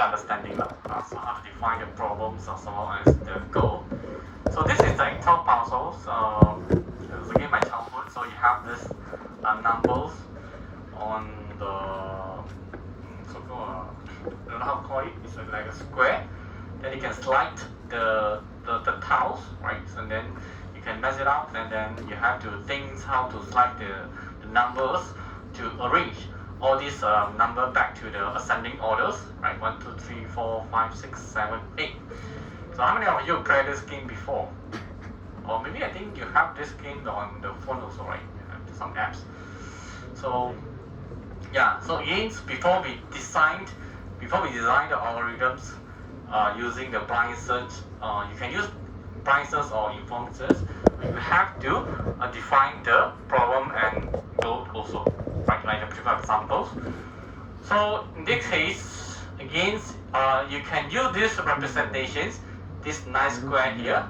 understanding so how to define the problems as well as the goal. So this is the Intel puzzles. It was again my childhood. So you have this numbers on the so-called I don't know how to call it. It's like a square. Then you can select the tiles, right? So then you can mess it up, and then you have to think how to select the numbers to arrange all these number back to the ascending orders, right? 1, 2, 3, 4, 5, 6, 7, 8. So how many of you played this game before? Or maybe I think you have this game on the phone also, right? Some apps. So yeah. So again, before we design the algorithms using the blind search, you can use blind search or informed search. You have to define the problem and goal also, right? Like the previous examples. So in this case, again, you can use these representations, this nice square here,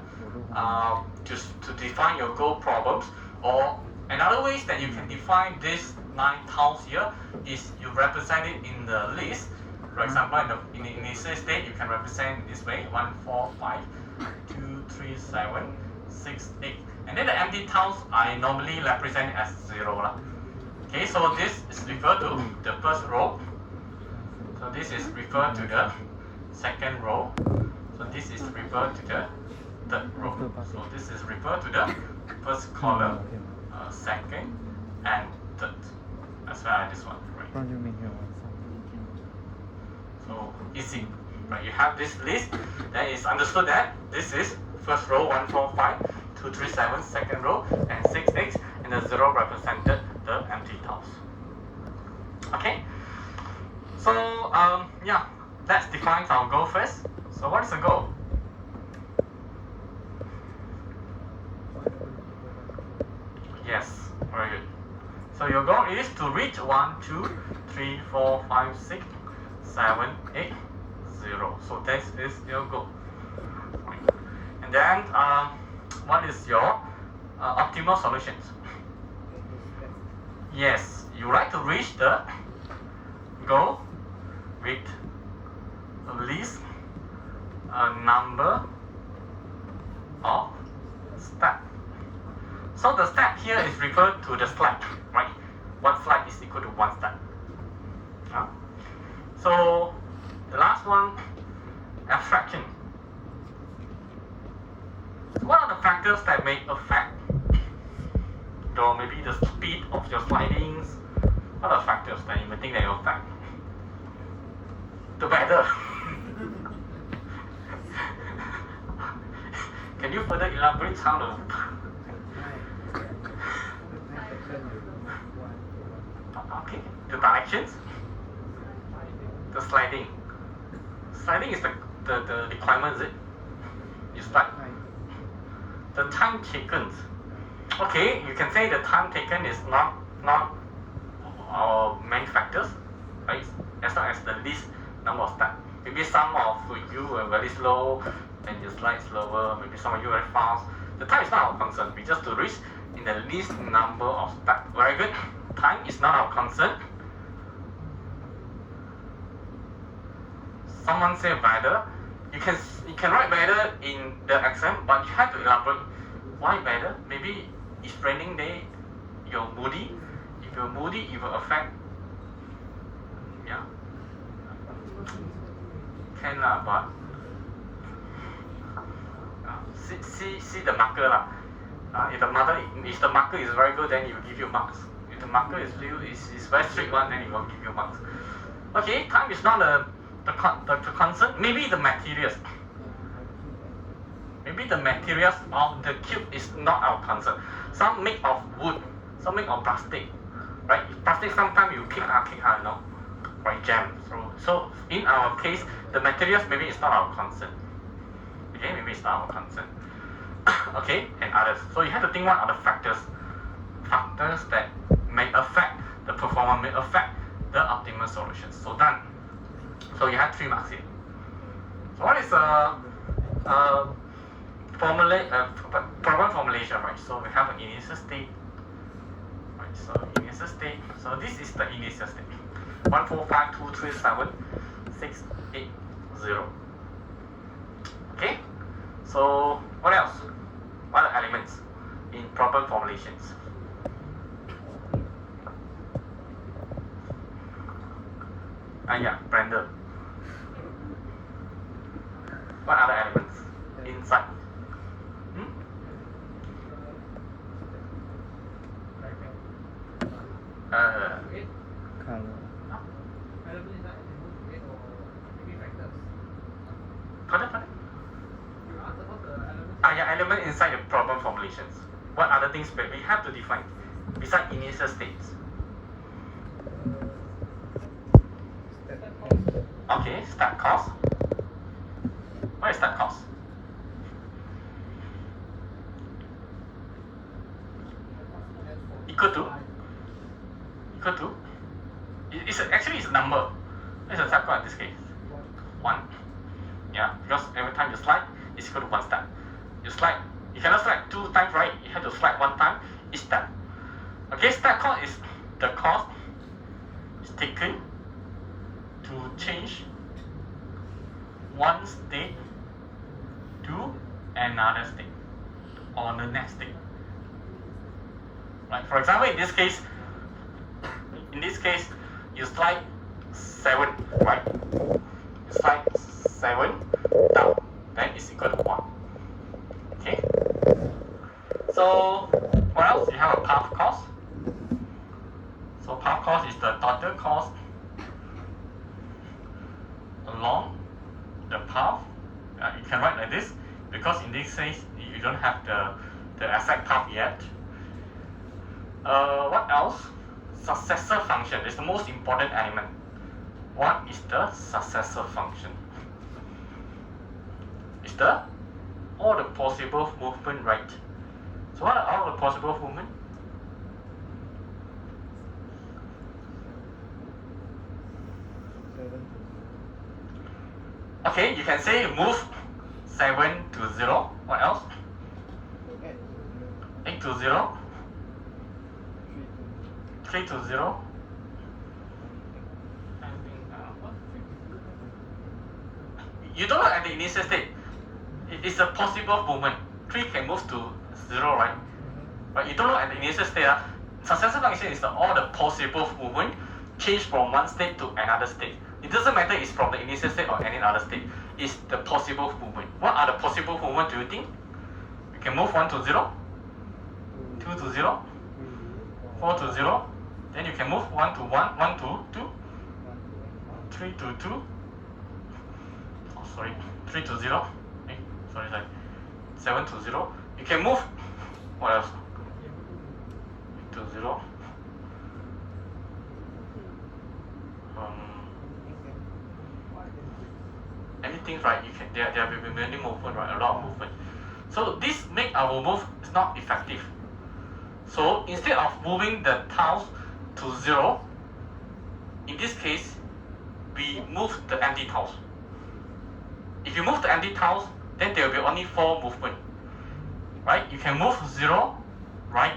to define your goal problems. Or another way that you can define these 9 tiles here is you represent it in the list. For example, in the initial state, you can represent this way: 1, 4, 5, 2, 3, 7, 6, 8. And then the empty tiles I normally represent as 0. Okay, so this is referred to the first row. So this is referred to the second row. So this is referred to the third row. So this is referred to the first column, second, and third. As well as this one, right? So easy, right? You have this list. Then it's understood that this is first row 1, 4, 5, 2, 3, 7, second row, and 6, 8, and the 0 represented the empty tiles. Okay. So yeah, let's define our goal first. So what is the goal? Yes, very good. So your goal is to reach 1, 2, 3, 4, 5, 6, 7, 8, 0. So this is your goal. And then what is your optimal solutions? Yes, you like to reach the goal with at least a number of steps. So the step here is referred to the slide, right? One slide is equal to one step. So the last one, abstraction. What are the factors that may affect, or maybe the speed of your slidings? What are the factors that you may think that will affect? The weather. Can you further elaborate how the okay, the directions, the sliding. Sliding is the requirement, is it? You start. The time taken. Okay, you can say the time taken is not our main factors, right? As long as the least number of steps. Maybe some of you are very slow and you slide slower. Maybe some of you are very fast. The time is not our concern. We just to reach in the least number of steps. Very good. Time is not our concern. Someone say weather. You can write weather in the exam, but you have to elaborate. Why weather? Maybe it's raining day. You're moody. If you're moody, it will affect. Yeah. Can but see the marker lah. If the marker is very good, then it will give you marks. If the marker is very strict one, then it will give you marks. Okay, time is not the concern. Maybe the materials. Maybe the materials of the cube is not our concern. Some made of wood, some made of plastic, right? Plastic sometimes you kick hard, you know, right? Jam. So in our case, the materials maybe it's not our concern. Okay, maybe it's not our concern. Okay, and others. So you have to think what are the factors that may affect the performance, may affect the optimal solutions. So done. So you have 3 marks here. So what is problem formulation, right? So we have an initial state, right? So initial state. So this is the initial state. 1, 4, 5, 2, 3, 7, 6, 8, 0. Okay, so what else? What are elements in problem formulations? Yeah, Brenda. What other elements inside? Color. Pardon? Yeah, element inside the problem formulations. What other things we have to define besides initial states? Okay, start cost. What is start cost? Equal to? Actually it's a number. It's a start cost in this case. 1. Yeah, because every time you slide, it's equal to 1 step. You slide, you cannot slide 2 times, right? You have to slide 1 time each step. Okay, step cost is the cost is taken to change one state to another state or the next state. Right? For example, in this case, you slide 7, right? You slide 7 down, then it's equal to 1. Okay. So what else? You have a path cost. So path cost is the total cost along the path. You can write like this because in this case you don't have the exact path yet. What else? Successor function is the most important element. What is the successor function? Is the all the possible movement, right? So what are all the possible movement? Okay, you can say move 7 to 0. What else? 8 to 0. 3 to 0. You don't look at the initial state. It's a possible movement. 3 can move to 0, right? But you don't look at the initial state. Successor function is all the possible movement change from one state to another state. It doesn't matter it's from the initial state or any other state. It's the possible movement. What are the possible movement do you think? You can move 1 to 0, 2 to 0, 4 to 0. Then you can move 1 to 1, 1 to 2, 3 to 2. Oh, sorry, 3 to 0. Sorry. 7 to 0. You can move. What else? 8 to 0. Anything, right? You can. There will be many movement, right? A lot of movement. So this make our move is not effective. So instead of moving the tiles to 0, in this case, we move the empty tiles. If you move the empty tiles, then there will be only 4 movement. Right? You can move 0, right,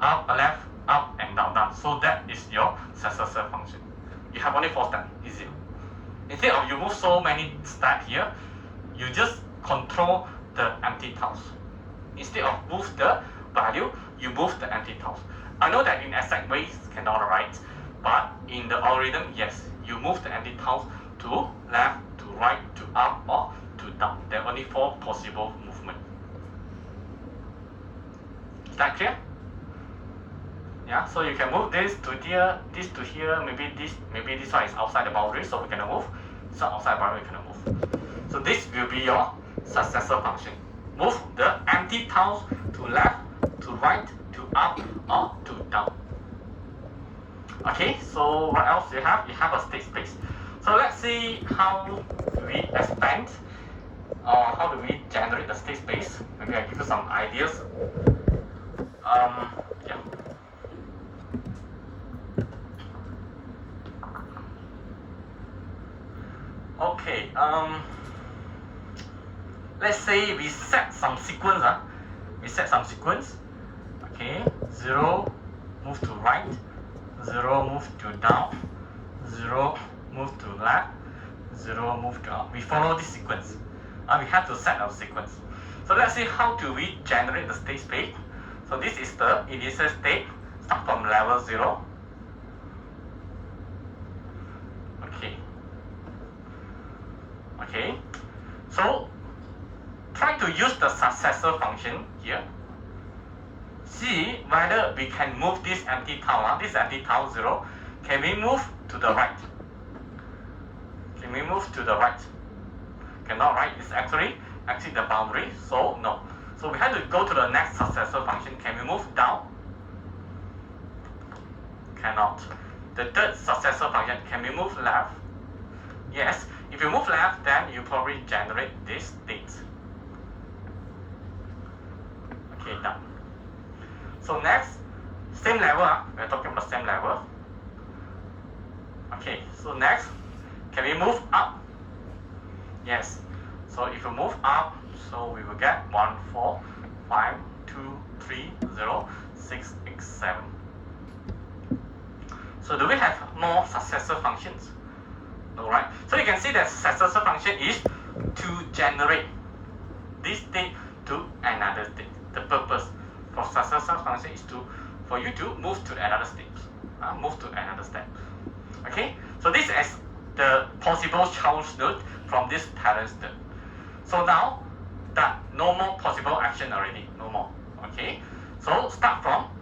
up, left, up, and down, down. So that is your successor function. You have only 4 steps. Easy. Instead of you move so many steps here, you just control the empty tiles. Instead of move the value, you move the empty tiles. I know that in exact ways cannot write, but in the algorithm, yes, you move the empty tiles to left, to right, to up, or to down. There are only 4 possible movements. Is that clear? Yeah, so you can move this to here, maybe this one is outside the boundary, so we cannot move. This one outside the boundary, we cannot move. So this will be your successor function. Move the empty tiles to left, to right, to up, or to down. Okay, so what else do you have? You have a state space. So let's see how we expand, or how do we generate the state space. Maybe I give you some ideas. Yeah. Okay, let's say we set some sequence. Okay, 0 move to right, 0 move to down, 0 move to left, 0 move to up. We follow this sequence. We have to set our sequence. So let's see how do we generate the state space. So this is the initial state, start from level 0. Okay. So try to use the successor function here. See whether we can move this empty tile, this empty tile 0. Can we move to the right? Can we move to the right? Cannot, right? It's actually exit the boundary, so no. So we have to go to the next successor function. Can we move down? Cannot. The third successor function, can we move left? Yes. If you move left, then you probably generate this state. Okay, done. So next, same level, we're talking about same level. Okay, so next, can we move up? Yes. So if you move up, so we will get 1, 4, 5, 2, 3, 0, 6, 8, 7. So do we have more successor functions? No, right? So you can see that successor function is to generate this state to another state. The purpose for successor function is for you to move to another state. Move to another step. Okay? So this is the possible child node from this parent node. So now that no more possible action already. No more. Okay? So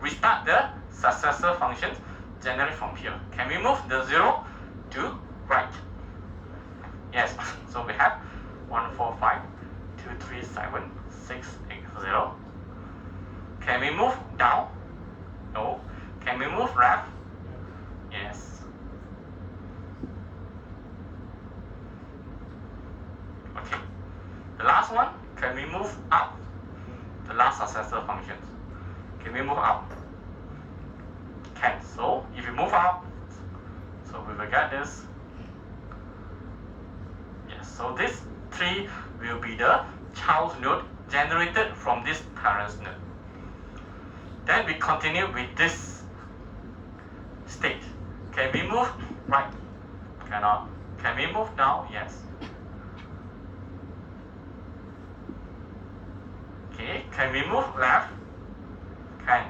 restart the successor function, generate from here. Can we move the 0 to right? Yes. So we have 1, 4, 5, 2, 3, 7, 6, 8, 0. Can we move down? No. Can we move left? Yes. Okay. The last one, can we move up? The last successor function. Can we move up? Can. So if you move up, so we will get this. Yes. So this 3 will be the child node generated from this parent node. Then we continue with this state. Can we move right? Cannot. Can we move down? Yes. Okay. Can we move left? Can.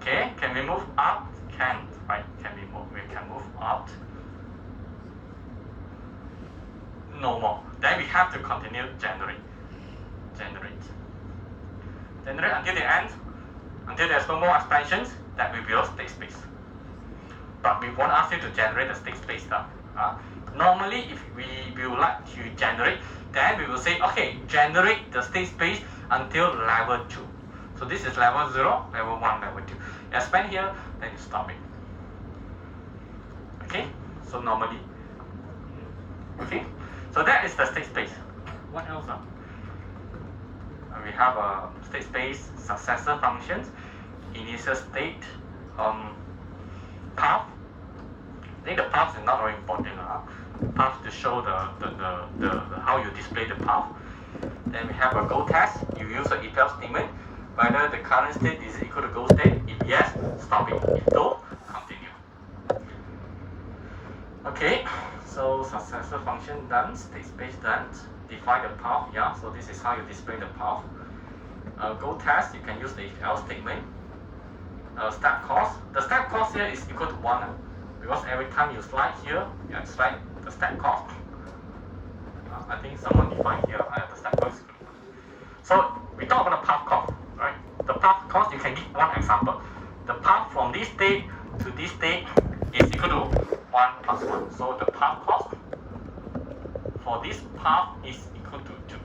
Okay. Can we move up? Can. Right? Can we move? We can move up. No more. Then we have to continue generate until the end, until there's no more expansions, that will be your state space. But we won't ask you to generate the state space stuff. Normally, if we would like to generate, then we will say, okay, generate the state space until level 2. So this is level 0, level 1, level 2. You expand here, then you stop it. Okay? So normally. Okay? So that is the state space. What else? We have a state space, successor functions, initial state, path. I think the path is not very important. Path to show the how you display the path. Then we have a goal test. You use an if else statement. Whether the current state is equal to goal state. If yes, stop it. If no, continue. Okay. So successor function done, state space done. Define the path. Yeah. So this is how you display the path. Goal test. You can use the if else statement. Step cost. The step cost here is equal to 1. Because every time you slide here, you slide the step cost. I think someone defined here the step cost. So we talk about the path cost, right? The path cost, you can give one example. The path from this state to this state is equal to 1 plus 1. So the path cost for this path is equal to 2.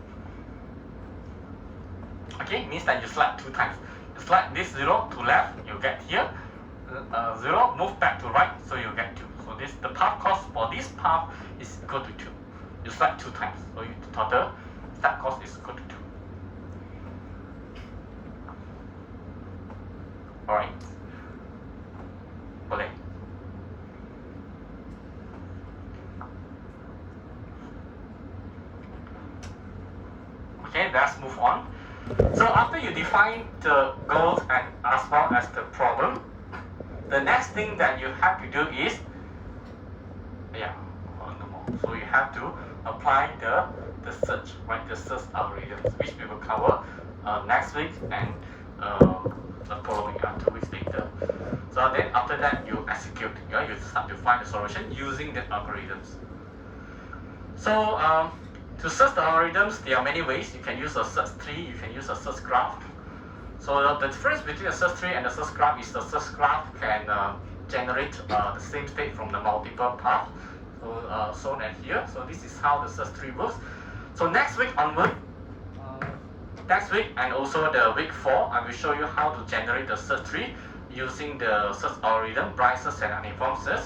Okay, means that you slide 2 times. You slide this 0 to left, you get here. 0, move back to right, so you get 2. So the path cost for this path is equal to 2. You slide 2 times, so the total step cost is equal to 2. Alright. Boleh. Okay, let's move on. So after you define the goals and as well as the problem, the next thing that you have to do is, no more. So you have to apply the search, right? The search algorithms, which we will cover next week and the following 2 weeks later. So then after that you execute, you start to find the solution using the algorithms. So to search the algorithms, there are many ways. You can use a search tree, you can use a search graph. So the difference between a search tree and a search graph is the search graph can generate the same state from the multiple paths. So shown at here. So this is how the search tree works. So next week onward, next week and also the week 4, I will show you how to generate the search tree using the search algorithm, blind search and uninformed search.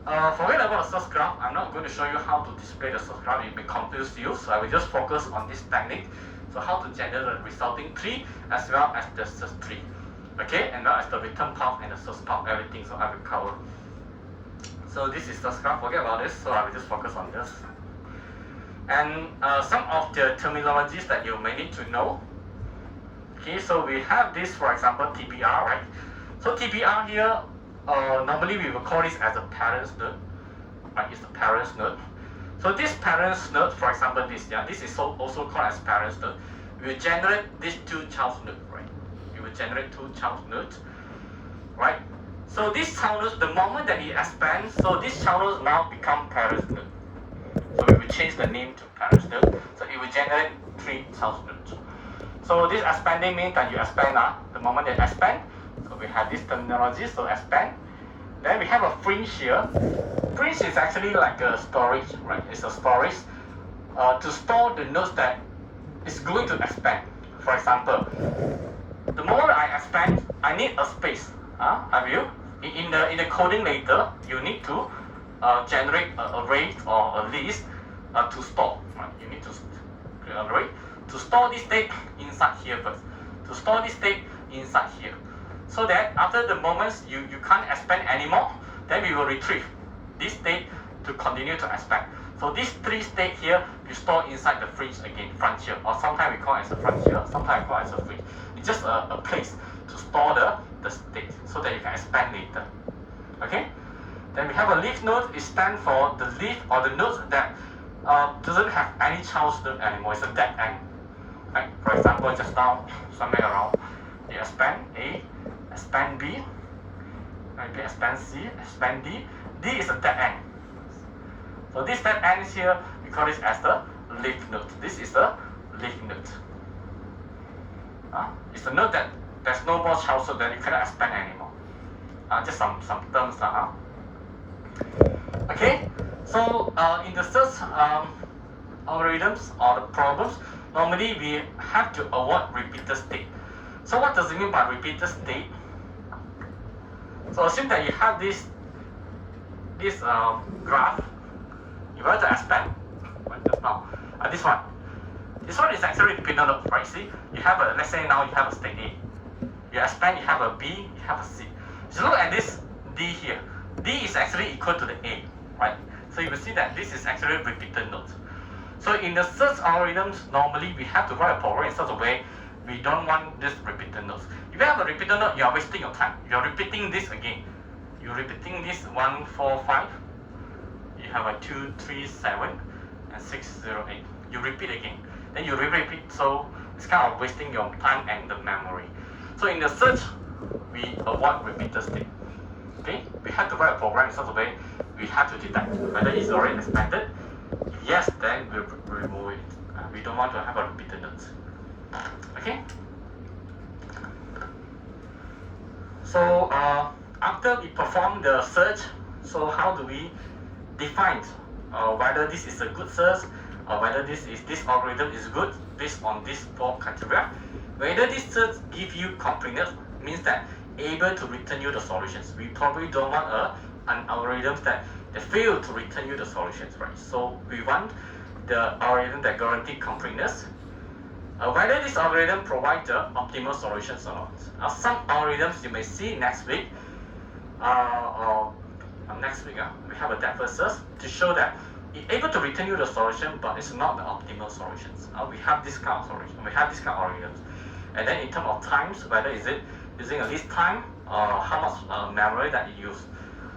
Forget about the search graph. I'm not going to show you how to display the search graph. It may confuse you, so I will just focus on this technique. So how to generate the resulting tree as well as the search tree, okay, and well as the return path and the search path, everything. So I will cover. So this is search graph. Forget about this. So I will just focus on this. And some of the terminologies that you may need to know. Okay, so we have this, for example, TBR, right? So TBR here, normally we will call this as a parents node, right? It's the parents node. So this parents node, for example, this is also called as parents node. We will generate these 2 child nodes, right? We will generate 2 child nodes, right? So this child nodes, the moment that it expands, so this child nodes now become parents node. So we will change the name to parents node. So it will generate 3 child nodes. So this expanding means that you expand the moment that you expand. So we have this terminology, so expand. Then we have a fringe here. Fringe is actually like a storage, right? It's a storage to store the nodes that is going to expand. For example, the moment I expand, I need a space. I will in the coding later, you need to generate an array or a list to store. Right? You need to create an array to store this state inside here first. To store this state inside here. So that after the moments you can't expand anymore, then we will retrieve this state to continue to expand. So these 3 states here you store inside the fringe again, frontier, or sometimes we call it as a frontier, sometimes we call it as a fringe. It's just a place to store the state so that you can expand later. Okay? Then we have a leaf node. It stands for the leaf or the nodes that doesn't have any child node anymore. It's a dead end. Right? For example, just now somewhere around, you expand A, expand B, maybe expand C, expand D. D is a dead end. So this dead end here, we call this as the leaf node. This is the leaf node. It's a node that there's no more child node that you cannot expand anymore. Just some terms. Okay, so in the search algorithms or the problems, normally we have to avoid repeated state. So what does it mean by repeated state? So assume that you have this graph. You want to expand, right, just now. This one is actually repeated node, right? See, you have a, let's say now you have a state A. You expand, you have a B, you have a C. So look at this D here. D is actually equal to the A, right? So you will see that this is actually repeated node. So in the search algorithms, normally we have to write a program in such a way we don't want this repeated nodes. If you have a repeated node, you are wasting your time. You are repeating this again. You're repeating this 1, 4, 5. You have a 2, 3, 7, and 6, 0, 8. You repeat again. Then you repeat. So it's kind of wasting your time and the memory. So in the search, we avoid repeated state. Okay? We have to write a program in such a way we have to detect whether it's already expanded. If yes, then we remove it. We don't want to have a repeated node. Okay? So after we perform the search, so how do we define whether this is a good search or whether this algorithm is good based on these 4 criteria? Whether this search gives you completeness means that able to return you the solutions. We probably don't want an algorithm that fail to return you the solutions, right? So we want the algorithm that guarantees completeness. Whether this algorithm provides the optimal solutions or not. Some algorithms you may see next week, or next week we have a depth first search to show that it's able to return you the solution, but it's not the optimal solutions. We have this kind of solution, we have this kind of algorithms. And then in terms of times, whether is it using a least time how much memory that you use.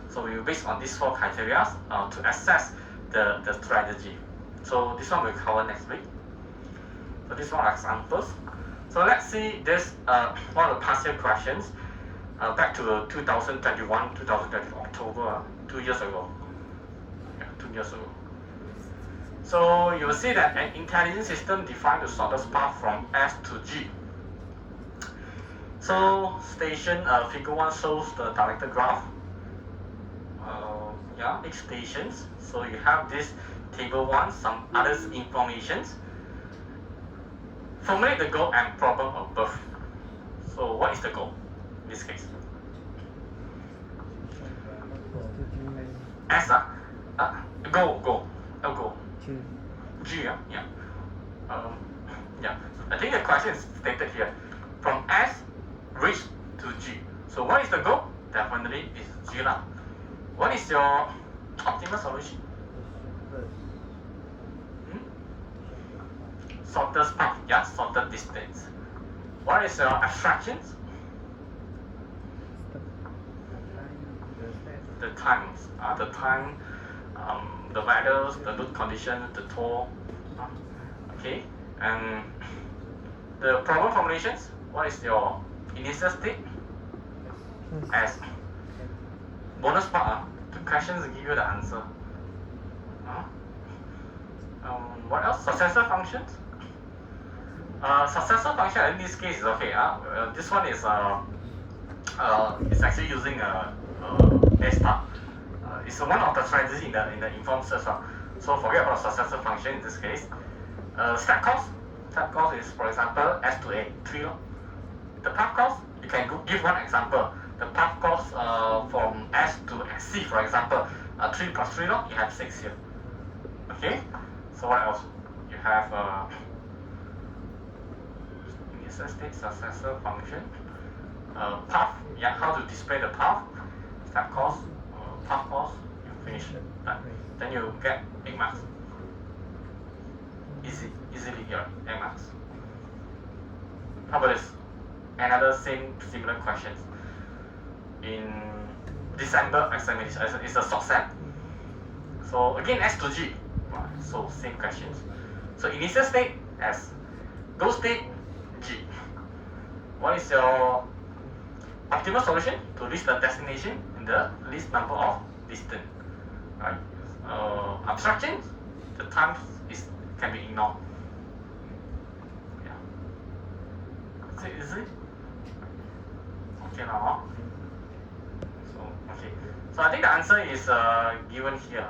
So we will base on these 4 criteria to assess the strategy. So this one we'll cover next week. So this one are examples. So let's see this one of the past year questions back to 2021, 2020 October, 2 years ago. Yeah, 2 years ago. So you will see that an intelligent system defines the shortest path from S to G. So station figure 1 shows the directed graph. Each stations. So you have this table 1, some other informations. Formulate the goal and problem above. So what is the goal in this case? S goal. G, yeah. I think the question is stated here. From S reach to G. So what is the goal? Definitely is G lah. What is your optimal solution? Shortest path, yeah, shortest distance. What is your abstractions? The times, the time, the values, the load condition, the toll. Okay, and the problem formulations. What is your initial state? S. Bonus part, the questions give you the answer. What else? Successor functions. Successor function in this case is okay. This one is actually using a star. It's one of the strategies in the informed search. So forget about successor function in this case. Step cost. Step cost is, for example, S to A, 3. The path cost, you can give one example. The path cost from S to C, for example, 3 plus 3, you have 6 here. Okay? So what else? You have initial state, successor function, path, yeah, how to display the path, step cost, path cost, you finish it. Then you get 8 marks. Easily here, 8 marks. How about this? Another similar questions. In December examination, it's a short set. So again, S to G. So same questions. So initial state, S. Goal state, G. What is your optimal solution to reach the destination in the least number of distance? Right. Abstractions, the time can be ignored. Yeah. Is it? Okay now. So I think the answer is given here.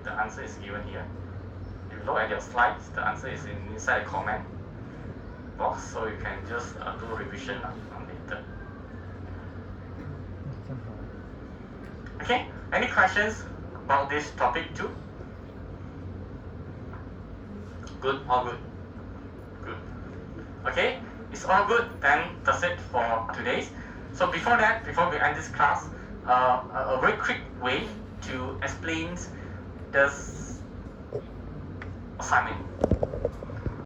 The answer is given here. If you look at your slides, the answer is inside the comment box, so you can just do revision on later. Okay, any questions about this topic too? Good, all good. Good. Okay, it's all good, then that's it for today. So before we end this class, a very quick way to explain this assignment.